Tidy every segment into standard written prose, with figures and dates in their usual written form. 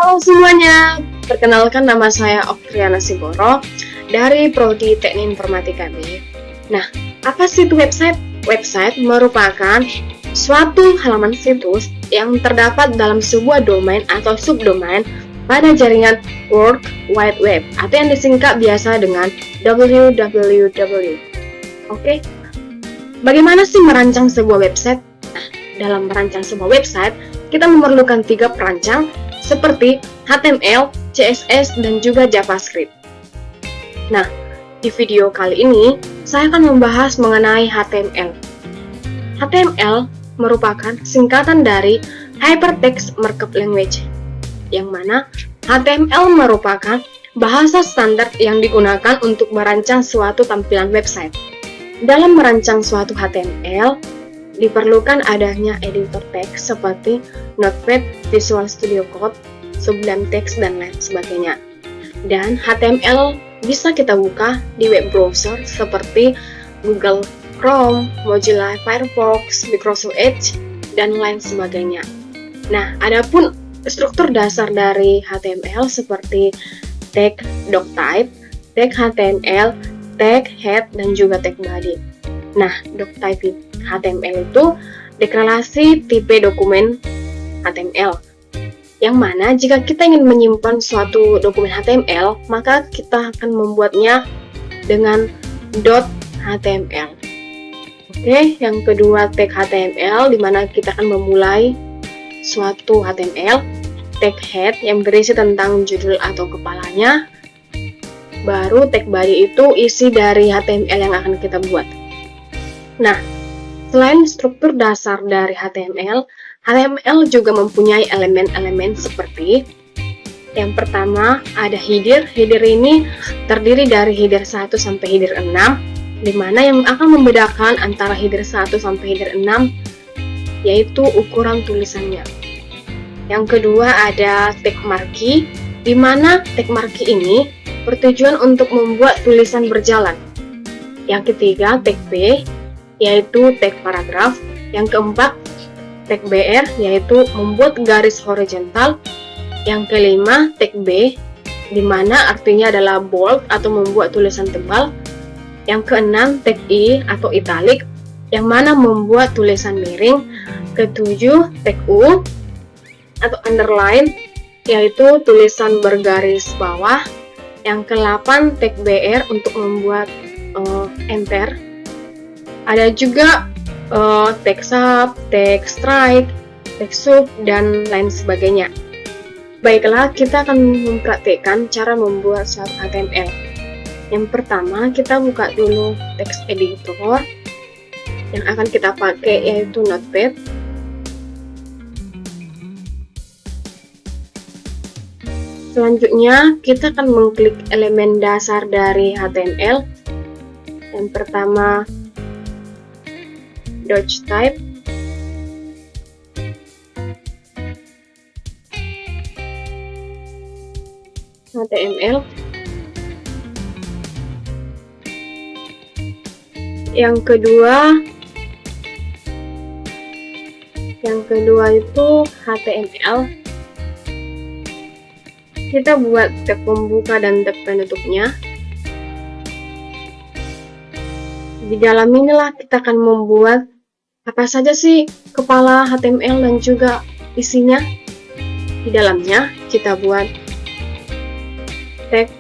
Halo semuanya, perkenalkan nama saya Okriana Sigoro dari Prodi Teknik Informatika B. Nah, apa sih itu website? Website merupakan suatu halaman situs yang terdapat dalam sebuah domain atau subdomain pada jaringan World Wide Web atau yang disingkat biasa dengan www. Oke, bagaimana sih merancang sebuah website? Nah, dalam merancang sebuah website, kita memerlukan 3 perancang seperti HTML, CSS, dan juga JavaScript. Nah, di video kali ini, saya akan membahas mengenai HTML. HTML merupakan singkatan dari Hypertext Markup Language, yang mana HTML merupakan bahasa standar yang digunakan untuk merancang suatu tampilan website. Dalam merancang suatu HTML, diperlukan adanya editor teks seperti Notepad, Visual Studio Code, Sublime Text, dan lain sebagainya. Dan HTML bisa kita buka di web browser seperti Google Chrome, Mozilla Firefox, Microsoft Edge, dan lain sebagainya. Nah, adapun struktur dasar dari HTML seperti tag doctype, tag HTML, tag head, dan juga tag body. Nah, doctype HTML itu deklarasi tipe dokumen HTML, yang mana jika kita ingin menyimpan suatu dokumen HTML, maka kita akan membuatnya dengan .html. Oke, yang kedua tag HTML, di mana kita akan memulai suatu HTML. Tag head yang berisi tentang judul atau kepalanya. Baru tag body itu isi dari HTML yang akan kita buat. Nah, selain struktur dasar dari HTML, HTML juga mempunyai elemen-elemen seperti yang pertama ada header. Header ini terdiri dari header 1 sampai header 6, di mana yang akan membedakan antara header 1 sampai header 6 yaitu ukuran tulisannya. Yang kedua ada tag marquee, di mana tag marquee ini bertujuan untuk membuat tulisan berjalan. Yang ketiga tag B, yaitu tag paragraf. Yang keempat tag BR, yaitu membuat garis horizontal. Yang kelima tag B, di mana artinya adalah bold atau membuat tulisan tebal. Yang keenam tag I atau italic, yang mana membuat tulisan miring. Ketujuh tag U atau underline, yaitu tulisan bergaris bawah. Yang ke-8 tag BR untuk membuat enter. Ada juga tag sub, tag strike, tag sub, dan lain sebagainya. Baiklah, kita akan mempraktikkan cara membuat suatu HTML. Yang pertama, kita buka dulu text editor yang akan kita pakai, yaitu Notepad. Selanjutnya, kita akan mengklik elemen dasar dari HTML. Yang pertama, doctype. HTML. Yang kedua itu HTML. Kita buat tag pembuka dan tag penutupnya. Di dalam inilah kita akan membuat apa saja sih kepala HTML dan juga isinya. Di dalamnya kita buat tag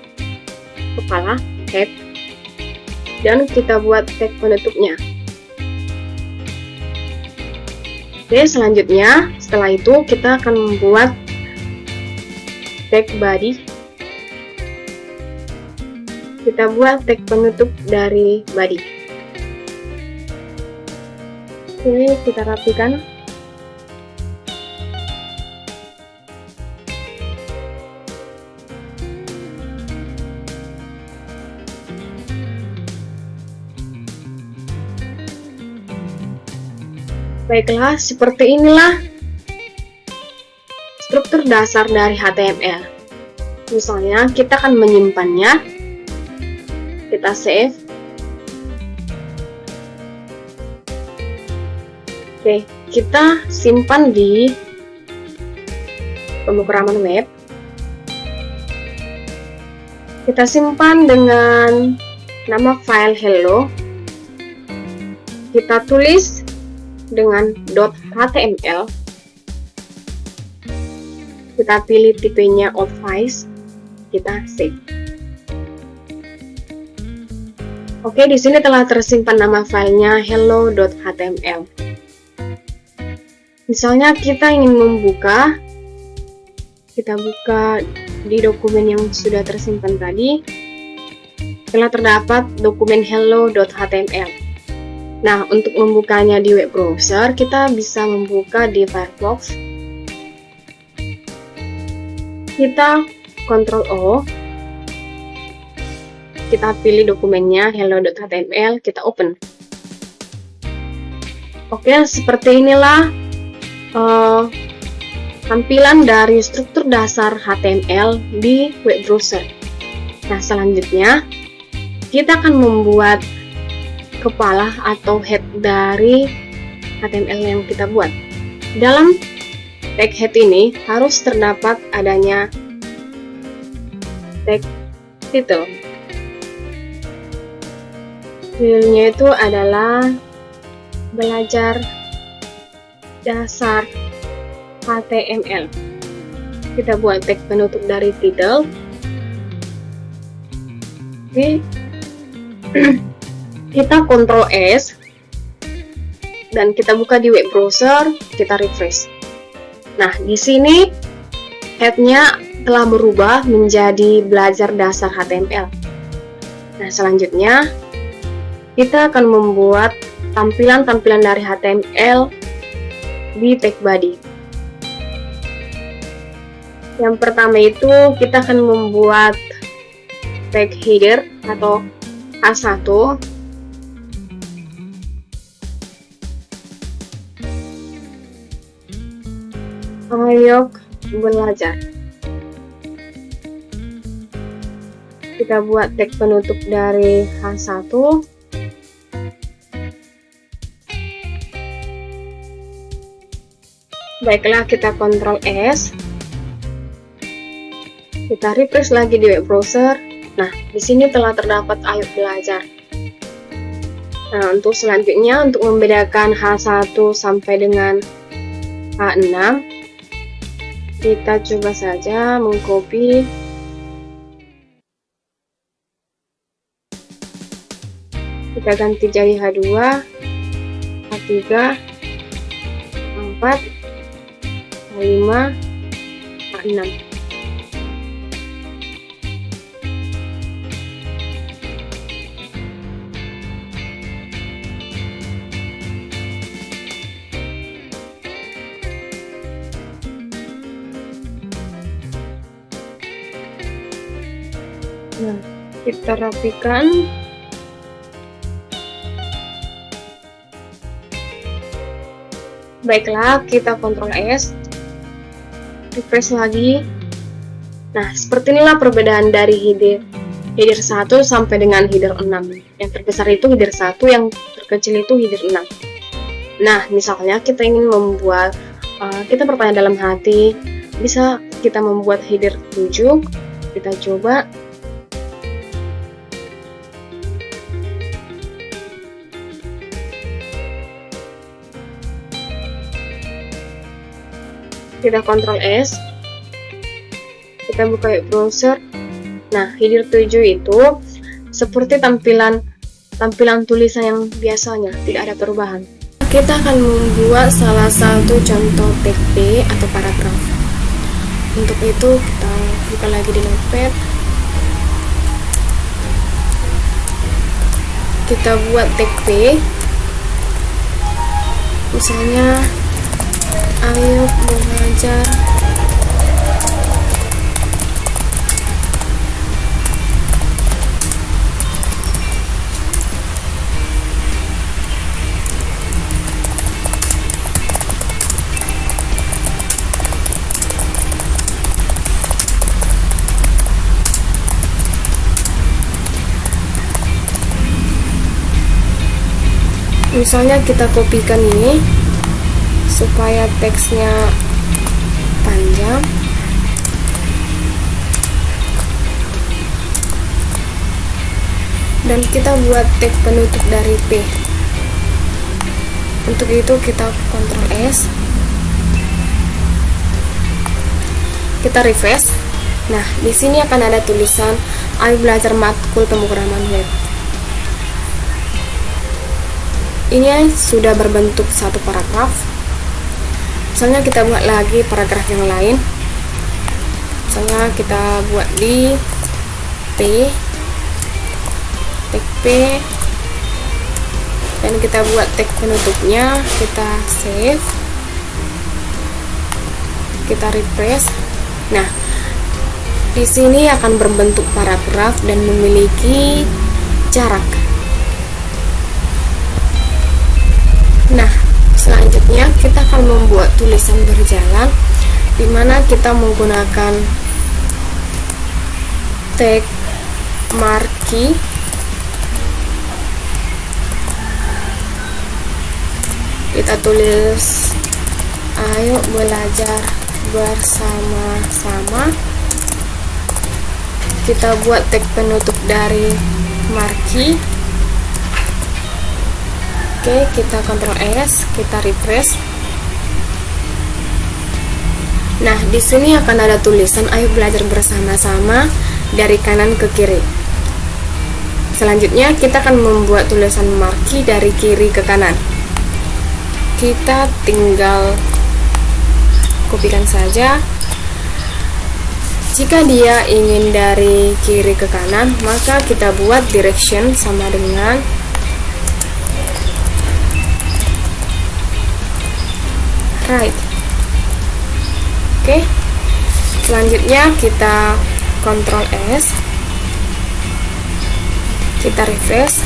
kepala, head, dan kita buat tag penutupnya. Oke, selanjutnya setelah itu kita akan membuat tag body. Kita buat tag penutup dari body. Oke, kita rapikan. Baiklah, seperti inilah struktur dasar dari HTML. Misalnya, kita akan menyimpannya. Kita save. Oke, kita simpan di pemrograman web. Kita simpan dengan nama file hello. Kita tulis dengan .html. Kita pilih tipenya Office. Kita save. Oke, di sini telah tersimpan nama filenya hello.html. Misalnya kita ingin membuka, kita buka di dokumen yang sudah tersimpan tadi. Telah terdapat dokumen hello.html. Nah, untuk membukanya di web browser, kita bisa membuka di Firefox. Kita Ctrl O. Kita pilih dokumennya hello.html, kita open. Oke, seperti inilah tampilan dari struktur dasar HTML di web browser. Nah, selanjutnya kita akan membuat kepala atau head dari HTML yang kita buat. Dalam tag head ini harus terdapat adanya tag title. Judulnya itu adalah belajar dasar HTML. Kita buat tag penutup dari title. Oke. Kita Ctrl S dan kita buka di web browser, kita refresh. Nah, di sini head-nya telah berubah menjadi belajar dasar HTML. Nah, selanjutnya kita akan membuat tampilan-tampilan dari HTML di tag body. Yang pertama itu kita akan membuat tag header atau H1. Ayo belajar. Kita buat tag penutup dari H1. Baiklah, kita Ctrl S. Kita refresh lagi di web browser. Nah, di sini telah terdapat ayo belajar. Nah, untuk selanjutnya, untuk membedakan H1 sampai dengan H6, kita coba saja mengcopy. Kita ganti jadi H2, H3, H4, H5, H6. Nah, kita rapikan. Baiklah, kita Ctrl S, refresh lagi. Nah, seperti inilah perbedaan dari header 1 sampai dengan header 6. Yang terbesar itu header 1, yang terkecil itu header 6. Nah, misalnya kita ingin membuat, kita bertanya dalam hati, bisa kita membuat header 7. Kita coba. Kita Ctrl S, kita buka web browser. Nah, header 7 itu seperti tampilan tulisan yang biasanya, tidak ada perubahan. Kita akan membuat salah satu contoh tag B atau paragraf. Untuk itu kita buka lagi di Notepad. Kita buat tag B. Misalnya, ayo belajar misalnya kita kopikan ini supaya teksnya panjang. dan kita buat tag penutup dari P. Untuk itu kita Ctrl S, kita refresh. Nah, di sini akan ada tulisan Ayo belajar matkul pemrograman web. Ini sudah berbentuk satu paragraf. Misalnya kita buat lagi paragraf yang lain. Misalnya kita buat di P, tag P, dan kita buat tag penutupnya. Kita save, kita refresh. Nah, di sini akan berbentuk paragraf dan memiliki jarak. Nah, selanjutnya kita akan membuat tulisan berjalan, di mana kita menggunakan tag marquee. Kita tulis ayo belajar bersama-sama. Kita buat tag penutup dari marquee. Oke, kita Ctrl S, kita refresh. Nah, di sini akan ada tulisan ayo belajar bersama-sama dari kanan ke kiri. Selanjutnya kita akan membuat tulisan marquee dari kiri ke kanan. Kita tinggal kopikan saja. Jika dia ingin dari kiri ke kanan, maka kita buat direction sama dengan right. Oke. Selanjutnya kita Ctrl S, kita refresh.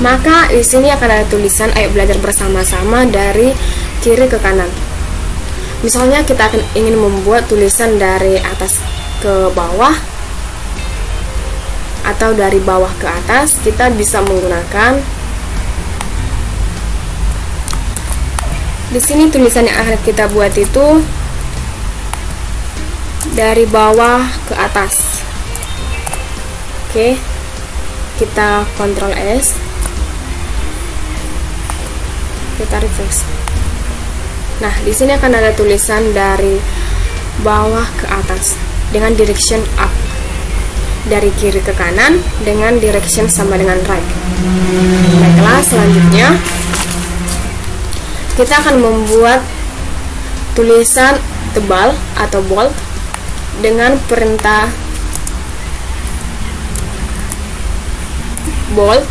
Maka di sini akan ada tulisan ayo belajar bersama-sama dari kiri ke kanan. Misalnya kita akan ingin membuat tulisan dari atas ke bawah atau dari bawah ke atas, kita bisa menggunakan di sini tulisan yang akan kita buat itu dari bawah ke atas. Oke, kita Ctrl S, kita refresh. Nah, di sini akan ada tulisan dari bawah ke atas dengan direction up, dari kiri ke kanan dengan direction sama dengan right. Baiklah, selanjutnya kita akan membuat tulisan tebal atau bold dengan perintah bold.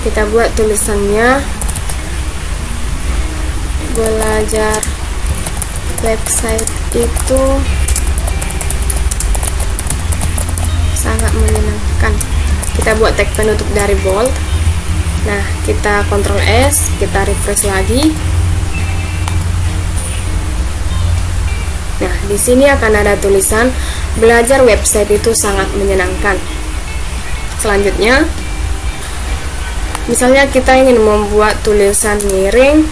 Kita buat tulisannya belajar website itu sangat menyenangkan. Kita buat tag penutup dari bold. Nah, kita Ctrl S, kita refresh lagi. Nah, di sini akan ada tulisan belajar website itu sangat menyenangkan. Selanjutnya, misalnya kita ingin membuat tulisan miring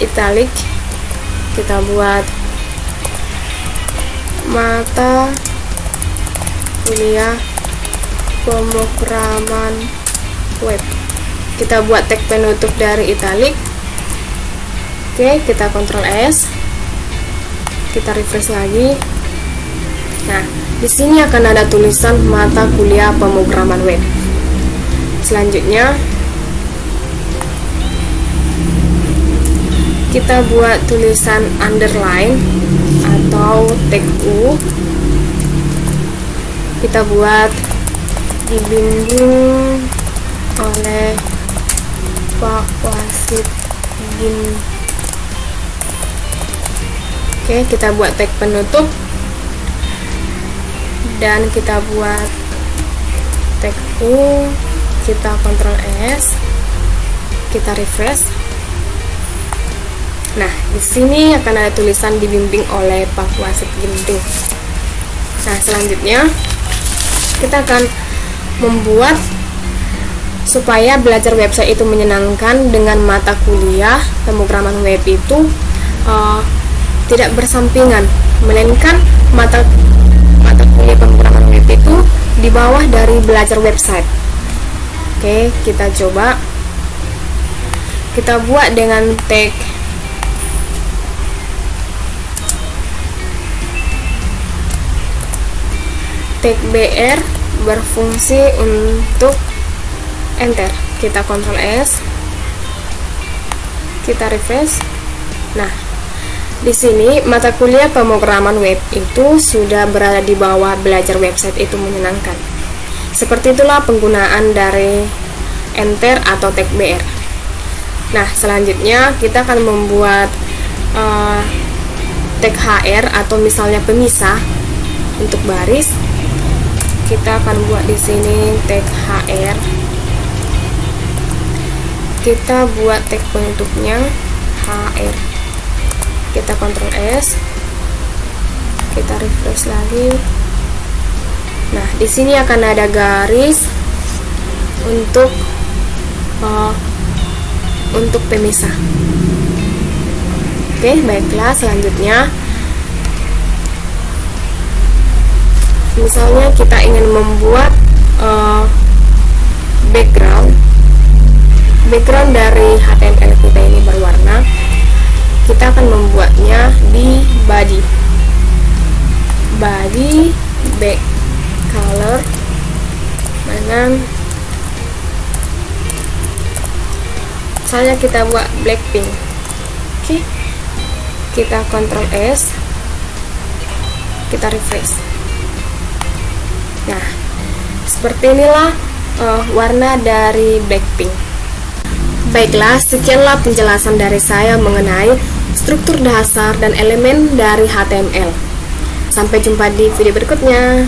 italic, kita buat mata kuliah pemrograman web. Kita buat tag penutup dari italic. Oke, kita Ctrl S, kita refresh lagi. Nah, di sini akan ada tulisan mata kuliah pemrograman web. Selanjutnya kita buat tulisan underline atau tag U. Kita buat dibimbing oleh Pak Wasit Gin. Oke, kita buat tag penutup dan kita buat tag U. Kita Ctrl S, kita refresh. Nah, di sini akan ada tulisan dibimbing oleh Pak Wasit Ginting. Nah, selanjutnya kita akan membuat supaya belajar website itu menyenangkan dengan mata kuliah pemrograman web itu tidak bersampingan, melainkan mata mata kuliah pemrograman web itu di bawah dari belajar website. Oke, kita coba. Kita buat dengan tag BR berfungsi untuk enter. Kita Ctrl S, kita refresh. Nah, di sini mata kuliah pemrograman web itu sudah berada di bawah belajar website itu menyenangkan. Seperti itulah penggunaan dari enter atau tag BR. Nah, selanjutnya kita akan membuat tag HR atau misalnya pemisah untuk baris. Kita akan buat di sini tag HR. Kita buat tag bentuknya HR. Kita Ctrl S. Kita refresh lagi. Nah, di sini akan ada garis untuk pemisah. Oke, baiklah, selanjutnya misalnya kita ingin membuat background dari HTML kita ini berwarna. Kita akan membuatnya di body back color dengan misalnya kita buat Blackpink. Oke, kita Ctrl S, kita refresh. Nah, seperti inilah warna dari Blackpink. Baiklah, sekianlah penjelasan dari saya mengenai struktur dasar dan elemen dari HTML. Sampai jumpa di video berikutnya.